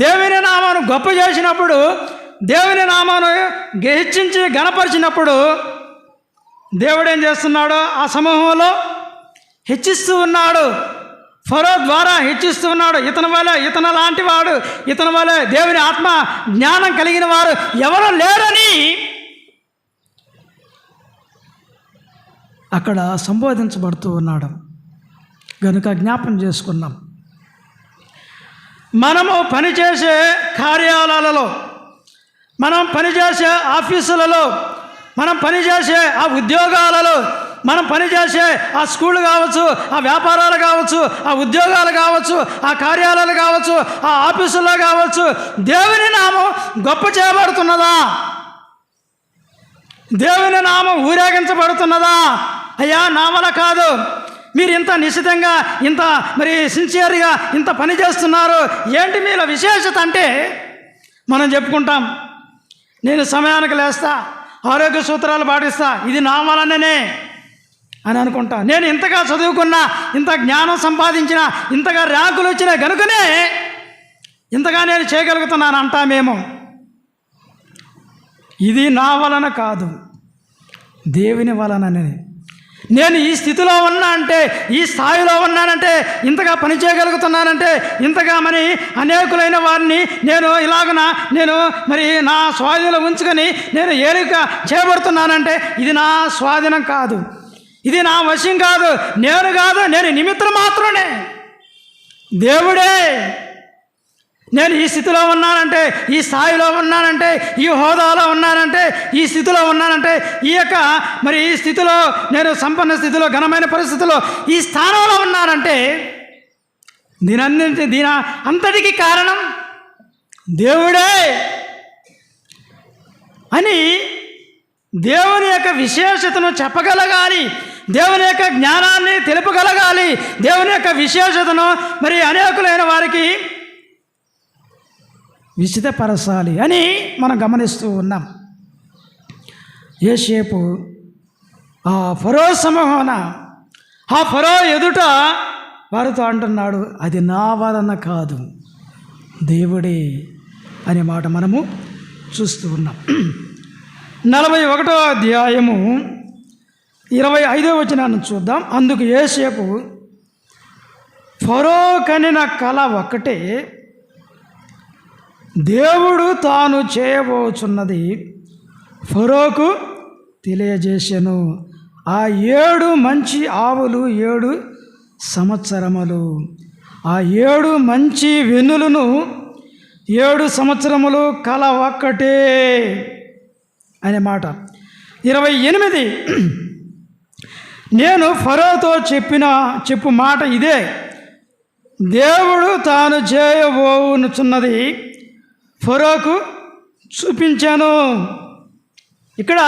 దేవుని నామాను గొప్ప చేసినప్పుడు, దేవుని నామాను హెచ్చించి గణపరిచినప్పుడు దేవుడు ఏం చేస్తున్నాడు? ఆ సమూహంలో హెచ్చిస్తూ ఉన్నాడు, ఫరో ద్వారా హెచ్చిస్తూ ఉన్నాడు. ఇతను లాంటి వాడు, ఇతని వలె దేవుని ఆత్మ జ్ఞానం కలిగిన వారు ఎవరు లేరని అక్కడ సంబోధించబడుతూ ఉన్నాడు. కనుక జ్ఞాపం చేసుకున్నాం, మనము పనిచేసే కార్యాలయాలలో, మనం పనిచేసే ఆఫీసులలో, మనం పనిచేసే ఆ ఉద్యోగాలలో, మనం పనిచేసే ఆ స్కూళ్ళు కావచ్చు, ఆ వ్యాపారాలు కావచ్చు, ఆ ఉద్యోగాలు కావచ్చు, ఆ కార్యాలయాలు కావచ్చు, ఆ ఆఫీసుల్లో కావచ్చు, దేవుని నామం గొప్ప చేయబడుతున్నదా దేవుని నామం ఊరేగించబడుతున్నదా? అయ్యా నా వల్ల కాదు, మీరు ఇంత నిశ్చితంగా ఇంత మరి సిన్సియర్గా ఇంత పని చేస్తున్నారు, ఏంటి మీలో విశేషత అంటే మనం చెప్పుకుంటాం. నేను సమయానికి లేస్తా, ఆరోగ్య సూత్రాలు పాటిస్తా, ఇది నా వలననే అని అనుకుంటా. నేను ఇంతగా చదువుకున్నా, ఇంత జ్ఞానం సంపాదించిన, ఇంతగా ర్యాంకులు వచ్చినా కనుకనే ఇంతగా నేను చేయగలుగుతున్నాను అంటామేమో. ఇది నా వలన కాదు, దేవుని వలననే. నేను ఈ స్థితిలో ఉన్నా అంటే, ఈ స్థాయిలో ఉన్నానంటే, ఇంతగా పని చేయగలుగుతున్నానంటే, ఇంతగా మరి అనేకులైన వారిని నేను నేను మరి నా స్వాధీనంలో ఉంచుకొని నేను ఏలిక చేయబడుతున్నానంటే ఇది నా స్వాధీనం కాదు, ఇది నా వశం కాదు, నేను నిమిత్తం మాత్రమే. దేవుడే. నేను ఈ స్థితిలో ఉన్నానంటే, ఈ స్థాయిలో ఉన్నానంటే, ఈ హోదాలో ఉన్నానంటే, ఈ స్థితిలో ఉన్నానంటే, ఈ స్థితిలో నేను సంపన్న స్థితిలో, ఘనమైన పరిస్థితిలో, ఈ స్థానంలో ఉన్నానంటే దీని అంతటికి కారణం దేవుడే అని దేవుని యొక్క విశేషతను చెప్పగలగాలి, దేవుని యొక్క జ్ఞానాన్ని తెలుపగలగాలి, దేవుని యొక్క విశేషతను మరి అనేకులైన వారికి విశదపరచాలి అని మనం గమనిస్తూ ఉన్నాం. యోసేపు ఆ ఫరో సమూహాన, ఆ ఫరో ఎదుట వారితో అంటున్నాడు, అది నా వలన కాదు, దేవుడే అనే మాట మనము చూస్తూ ఉన్నాం. 41వ అధ్యాయము 25వ వచనాన్ని చూద్దాం. అందుకు యోసేపు, ఫరో కనిన కల ఒక్కటే, దేవుడు తాను చేయబోచున్నది ఫరోకు తెలియజేసెను. ఆ 7 మంచి ఆవులు 7 సంవత్సరములు, ఆ 7 మంచి వెన్నులను 7 సంవత్సరములు కల ఒక్కటే అనే మాట. 28 నేను ఫరోతో చెప్పు మాట ఇదే, దేవుడు తాను చేయబోచున్నది ఫరోకు చూపించాను. ఇక్కడ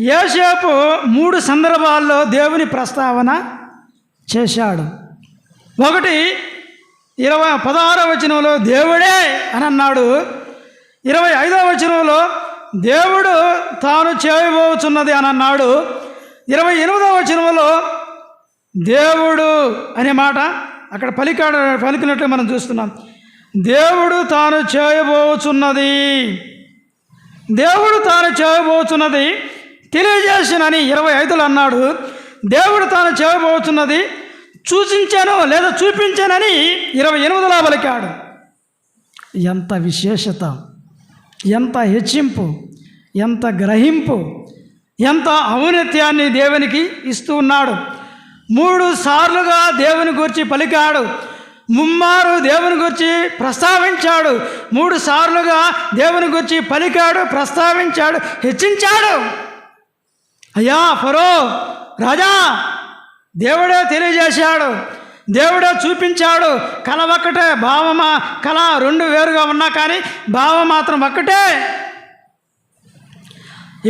యోసేపు 3 సందర్భాల్లో దేవుని ప్రస్తావన చేశాడు. ఒకటి 16వ వచనంలో దేవుడే అని అన్నాడు. 25వ వచనంలో దేవుడు తాను చేయబోచున్నది అని అన్నాడు. 28వ వచనంలో దేవుడు అనే మాట అక్కడ పలికినట్లు మనం చూస్తున్నాం. దేవుడు తాను చేయబోచున్నది, దేవుడు తాను చేయబోచున్నది తెలియజేసినని 25లో అన్నాడు. దేవుడు తాను చేయబోచున్నది సూచించాను లేదా చూపించానని 28లో పలికాడు. ఎంత విశేషత, ఎంత హెచ్చింపు, ఎంత గ్రహింపు, ఎంత ఔన్నత్యాన్ని దేవునికి ఇస్తూ ఉన్నాడు. 3 సార్లుగా దేవుని గురించి పలికాడు, ముమ్మారు దేవుని గురించి ప్రస్తావించాడు. 3 సార్లుగా దేవుని గురించి పలికాడు, ప్రస్తావించాడు, హెచ్చించాడు. అయ్యా ఫరో రాజా, దేవుడే తెలియజేశాడు, దేవుడే చూపించాడు. కళ ఒక్కటే, భావమా కళ 2 వేరుగా ఉన్నా కానీ భావం మాత్రం ఒక్కటే.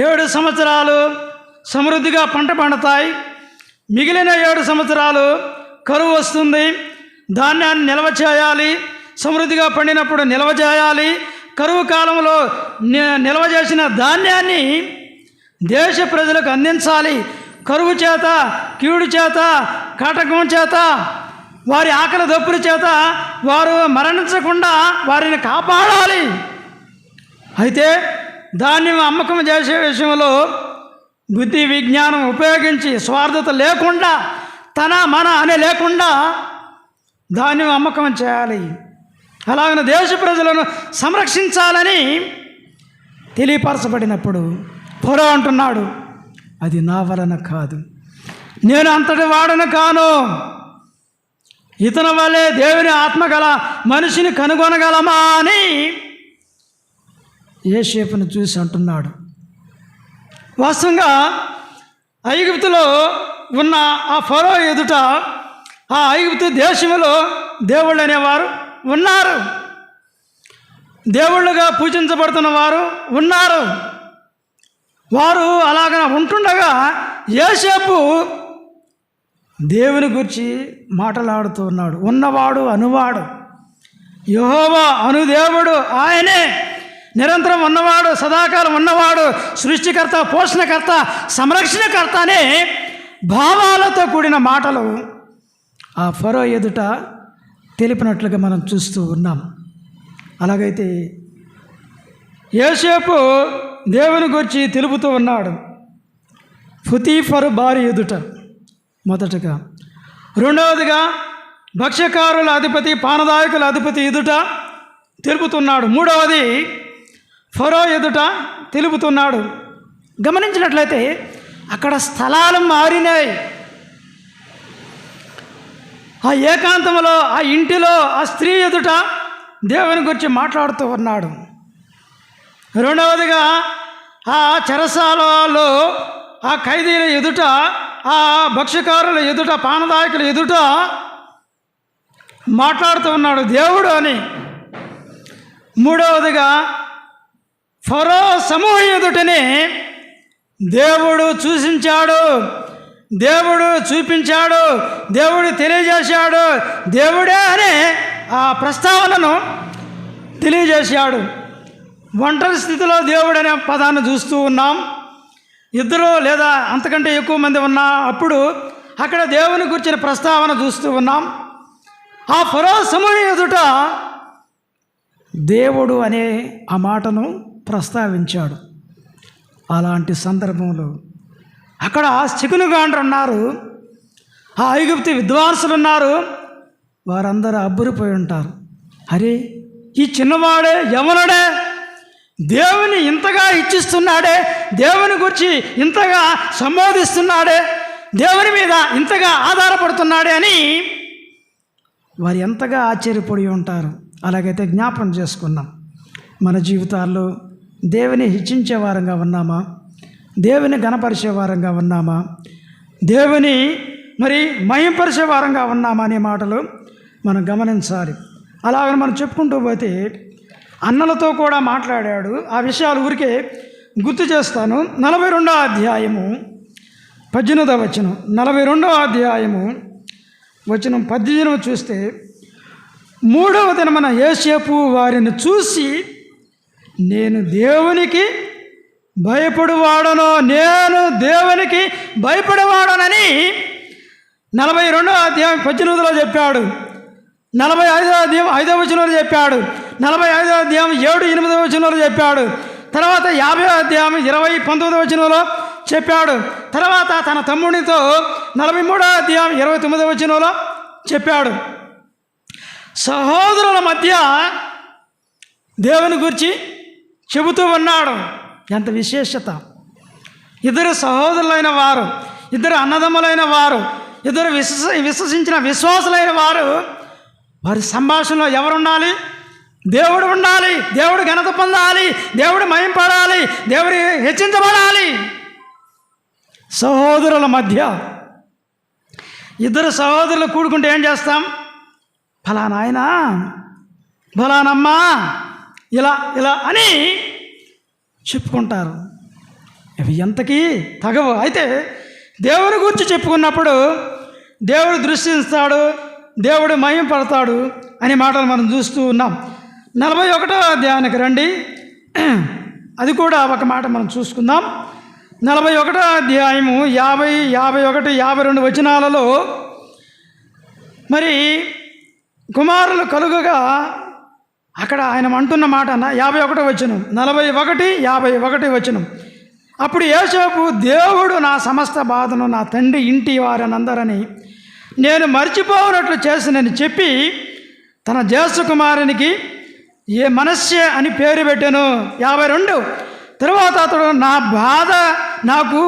7 సంవత్సరాలు సమృద్ధిగా పంట పండుతాయి, మిగిలిన 7 సంవత్సరాలు కరువు వస్తుంది. ధాన్యాన్ని నిల్వ చేయాలి, సమృద్ధిగా పండినప్పుడు నిల్వ చేయాలి. కరువు కాలంలో నిల్వ చేసిన ధాన్యాన్ని దేశ ప్రజలకు అందించాలి. కరువు చేత, కీడు చేత, కాటకం చేత, వారి ఆకలి దప్పుల చేత వారు మరణించకుండా వారిని కాపాడాలి. అయితే ధాన్యం అమ్మకం చేసే విషయంలో బుద్ధి విజ్ఞానం ఉపయోగించి స్వార్థత లేకుండా, తన మన అనే లేకుండా ధాన్యం అమ్మకం చేయాలి. అలాగనే దేశ ప్రజలను సంరక్షించాలని తెలియపరచబడినప్పుడు ఫరో అంటున్నాడు, అది నా వలన కాదు, నేను అంతటి వాడను కాను. ఇతని వల్లే దేవుని ఆత్మగల మనిషిని కనుగొనగలమా అని యోసేపును చూసి అంటున్నాడు. వాస్తవంగా ఐగుప్తులో ఉన్న ఆ ఫరో ఎదుట, ఆ ఐగుప్తు దేశంలో దేవుళ్ళు అనేవారు ఉన్నారు, దేవుళ్ళుగా పూజించబడుతున్న వారు ఉన్నారు. వారు అలాగ ఉంటుండగా యోసేపు దేవుని గురించి మాట్లాడుతూ ఉన్నాడు. ఉన్నవాడు అనువాడు యెహోవా అనుదేవుడు ఆయనే, నిరంతరం ఉన్నవాడు, సదాకాలం ఉన్నవాడు, సృష్టికర్త, పోషణకర్త, సంరక్షణకర్త అనే భావాలతో కూడిన మాటలు ఆ ఫరో ఎదుట తెలిపినట్లుగా మనం చూస్తూ ఉన్నాం. అలాగైతే యోసేపు దేవుని గురించి తెలుపుతూ ఉన్నాడు పొతీఫరు భార్య ఎదుట మొదటగా, రెండవదిగా భక్ష్యకారుల అధిపతి, పానదాయకుల అధిపతి ఎదుట తెలుపుతున్నాడు, మూడవది ఫరో ఎదుట తెలుపుతున్నాడు. గమనించినట్లయితే అక్కడ స్థలాలు మారినాయి. ఆ ఏకాంతంలో, ఆ ఇంటిలో ఆ స్త్రీ ఎదుట దేవుని గురించి మాట్లాడుతూ ఉన్నాడు. రెండవదిగా ఆ చెరసాలలో ఆ ఖైదీల ఎదుట, ఆ భక్ష్యకారుల ఎదుట, పానదాయకుల ఎదుట మాట్లాడుతూ ఉన్నాడు దేవుడు అని. మూడవదిగా ఫరో సమూహం ఎదుటనే దేవుడు సూచించాడు, దేవుడు చూపించాడు, దేవుడు తెలియజేశాడు, దేవుడే అనే ఆ ప్రస్తావనను తెలియజేశాడు. ఒంటరి స్థితిలో దేవుడు అనే పదాన్ని చూస్తూ ఉన్నాం. ఇద్దరు లేదా అంతకంటే ఎక్కువ మంది ఉన్న అప్పుడు అక్కడ దేవుని గురించిన ప్రస్తావన చూస్తూ ఉన్నాం. ఆ ఫరో సమూహం ఎదుట దేవుడు అనే ఆ మాటను ప్రస్తావించాడు. అలాంటి సందర్భంలో అక్కడ శకునగాండ్రు ఉన్నారు, ఆ ఐగుప్తు విద్వాంసులు ఉన్నారు. వారందరూ అబ్బురిపోయి ఉంటారు. అరే, ఈ చిన్నవాడే, యవనుడే దేవుని ఇంతగా ఇచ్చిస్తున్నాడే, దేవుని గురించి ఇంతగా సంబోధిస్తున్నాడే, దేవుని మీద ఇంతగా ఆధారపడుతున్నాడే అని వారు ఎంతగా ఆశ్చర్యపడి ఉంటారు. అలాగైతే జ్ఞాపకం చేసుకున్నాం, మన జీవితాల్లో దేవుని హెచ్చించే వారంగా ఉన్నామా, దేవుని ఘనపరిచే వారంగా ఉన్నామా, దేవుని మహింపరిచే వారంగా ఉన్నామా అనే మాటలు మనం గమనించాలి. అలాగ మనం చెప్పుకుంటూ పోతే అన్నలతో కూడా మాట్లాడాడు. ఆ విషయాలు ఊరికే గుర్తు చేస్తాను. 42వ అధ్యాయము 18వ వచనం, 42వ అధ్యాయము వచనం 18 చూస్తే, 3వ దినమున యోసేపు వారిని చూసి, నేను దేవునికి భయపడువాడను, నేను దేవునికి భయపడేవాడనని 42వ అధ్యాయం 18లో చెప్పాడు. 45వ అధ్యాయం 5వ వచనంలో చెప్పాడు. 45వ అధ్యాయం 7, 8వ వచనంలో చెప్పాడు. తర్వాత 50వ అధ్యాయం 20, 19వ వచనంలో చెప్పాడు. తర్వాత తన తమ్ముడితో 43వ అధ్యాయం 29వ వచనంలో చెప్పాడు. సహోదరుల మధ్య దేవుని గురించి చెబుతూ ఉన్నాడు. ఎంత విశేషత! ఇద్దరు సహోదరులైన వారు, ఇద్దరు అన్నదమ్ములైన వారు, ఇద్దరు విశ్వసించిన విశ్వాసులైన వారు, వారి సంభాషణలో ఎవరు ఉండాలి? దేవుడు ఉండాలి. దేవుడు ఘనత పొందాలి, దేవుడు మహింపడాలి, దేవుడు హెచ్చించబడాలి. సహోదరుల మధ్య ఇద్దరు సహోదరులు కూడుకుంటే ఏం చేస్తాం? ఫలానా ఆయన, ఫలానమ్మా, ఇలా ఇలా అని చెప్పుకుంటారు. అవి ఎంతకీ తగవు. అయితే దేవుని గురించి చెప్పుకున్నప్పుడు దేవుడు దృష్టిస్తాడు, దేవుడు మహింపడతాడు అనే మాటలు మనం చూస్తూ ఉన్నాం. 41వ అధ్యాయానికి రండి. అది కూడా ఒక మాట మనం చూసుకుందాం. 41వ అధ్యాయము 50, 51, 52 వచనాలలో కుమారులు కలుగగా అక్కడ ఆయన అంటున్న మాట 51వ వచనం, 41, 51 వచనం. అప్పుడు యోసేపు, దేవుడు నా సమస్త బాధను నా తండ్రి ఇంటి వారనందరని నేను మర్చిపోనట్లు చేసినని చెప్పి తన జ్యేష్ఠ కుమారునికి ఏ మనస్సే అని పేరు పెట్టాను. 52 తరువాత అతడు నాకు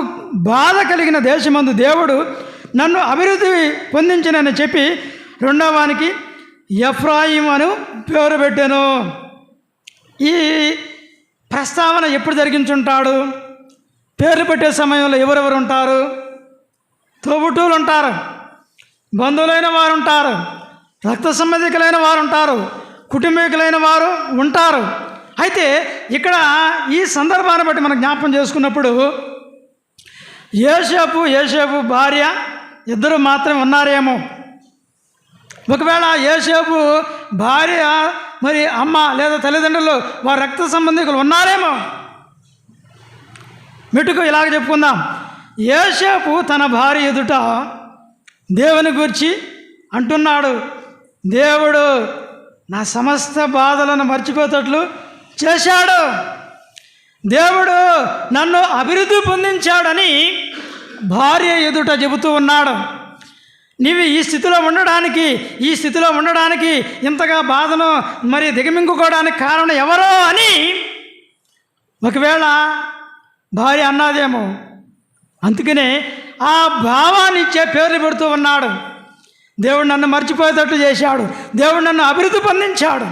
బాధ కలిగిన దేశమందు దేవుడు నన్ను అభివృద్ధి పొందించినని చెప్పి రెండవ వానికి ఎఫ్రాయిం అని పేరు పెట్టాను. ఈ ప్రస్తావన ఎప్పుడు జరిగించుంటాడు? పేర్లు పెట్టే సమయంలో ఎవరెవరు ఉంటారు? తోబుట్టువులు ఉంటారు, బంధువులైన వారు ఉంటారు, రక్త సంబంధికులైన వారు ఉంటారు, కుటుంబీకులైన వారు ఉంటారు. అయితే ఇక్కడ ఈ సందర్భాన్ని బట్టి మనం జ్ఞాపకం చేసుకున్నప్పుడు యోసేపు భార్య ఇద్దరు మాత్రమే ఉన్నారేమో. ఒకవేళ యోసేపు భార్య మరి అమ్మ లేదా తల్లిదండ్రులు వారి రక్త సంబంధికులు ఉన్నారేమో. మెట్టుకు ఇలాగ చెప్పుకుందాం, యోసేపు తన భార్య ఎదుట దేవుని గురించి అంటున్నాడు, దేవుడు నా సమస్త బాధలను మర్చిపోయేటట్లు చేశాడు, దేవుడు నన్ను అభివృద్ధి పొందించాడని భార్య ఎదుట చెబుతూ ఉన్నాడు. నీవు ఈ స్థితిలో ఉండడానికి ఇంతగా బాధను మరి దిగమింగుకోవడానికి కారణం ఎవరో అని ఒకవేళ భార్య అన్నాదేమో. అందుకనే ఆ భావాన్ని ఇచ్చే పేర్లు పెడుతూ ఉన్నాడు. దేవుడు నన్ను మర్చిపోయేటట్లు చేశాడు, దేవుడు నన్ను అభివృద్ధి పొందించాడు.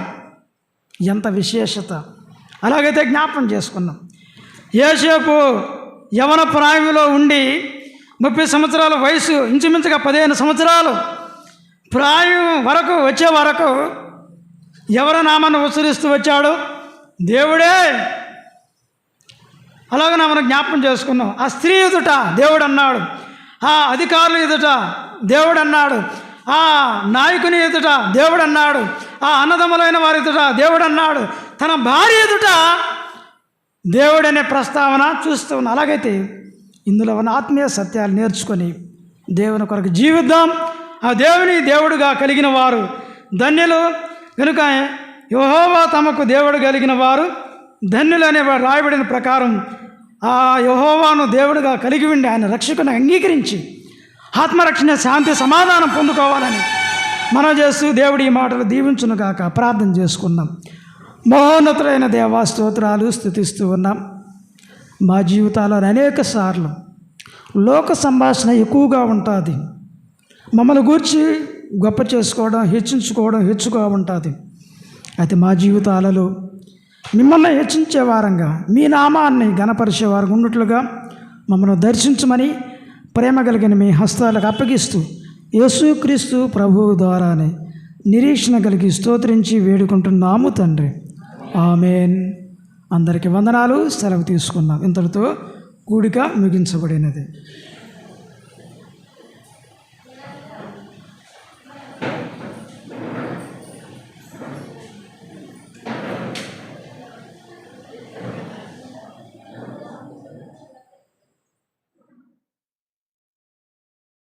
ఎంత విశేషత! అలాగైతే జ్ఞాపకం చేసుకున్నాం. యోసేపు యవన ప్రాయంలో ఉండి 30 సంవత్సరాల వయసు, ఇంచుమించుగా 15 సంవత్సరాలు ప్రాయం వరకు వచ్చే వరకు ఎవరి నామాన్ని ఉచ్చరిస్తూ వచ్చాడు? దేవుడే. అలాగే మనం జ్ఞాపకం చేసుకున్నాం. ఆ స్త్రీ ఎదుట దేవుడు అన్నాడు, ఆ అధికారుల ఎదుట దేవుడు అన్నాడు, ఆ నాయకుని ఎదుట దేవుడు అన్నాడు, ఆ అన్నదమ్ములైన వారి ఎదుట దేవుడు అన్నాడు, తన భార్య ఎదుట దేవుడనే ప్రస్తావన చూస్తూ ఉన్నాం. అలాగైతే ఇందులో ఉన్న ఆత్మీయ సత్యాలు నేర్చుకొని దేవుని కొరకు జీవిద్దాం. ఆ దేవుడుగా కలిగిన వారు ధన్యులు. కనుక యెహోవా తమకు దేవుడు కలిగిన వారు ధన్యులు అనే రాయబడిన ప్రకారం ఆ యెహోవాను దేవుడుగా కలిగి ఉండి ఆయన రక్షకుని అంగీకరించి ఆత్మరక్షణ, శాంతి, సమాధానం పొందుకోవాలని మనం చేస్తూ దేవుడి ఈ మాటలు దీవించునుగాక ప్రార్థన చేసుకుందాం. మహోన్నతులైన దేవా, స్తోత్రాలు స్తుతిస్తూ ఉన్నాం. మా జీవితాల్లో అనేక సార్లు లోక సంభాషణ ఎక్కువగా ఉంటుంది. మమ్మల్ని గూర్చి గొప్ప చేసుకోవడం, హెచ్చుగా ఉంటుంది. అయితే మా జీవితాలలో మిమ్మల్ని హెచ్చించే వారంగా, మీ నామాన్ని ఘనపరిచేవారు ఉన్నట్లుగా మమ్మల్ని దర్శించమని ప్రేమ కలిగిన మీ హస్తాలకు అప్పగిస్తూ యేసుక్రీస్తు ప్రభువు ద్వారానే నిరీక్షణ కలిగి స్తోత్రించి వేడుకుంటున్నాము తండ్రి. ఆమేన్. అందరికీ వందనాలు. సెలవు తీసుకున్నాం. ఇంతటితో కూడిక ముగించబడినది.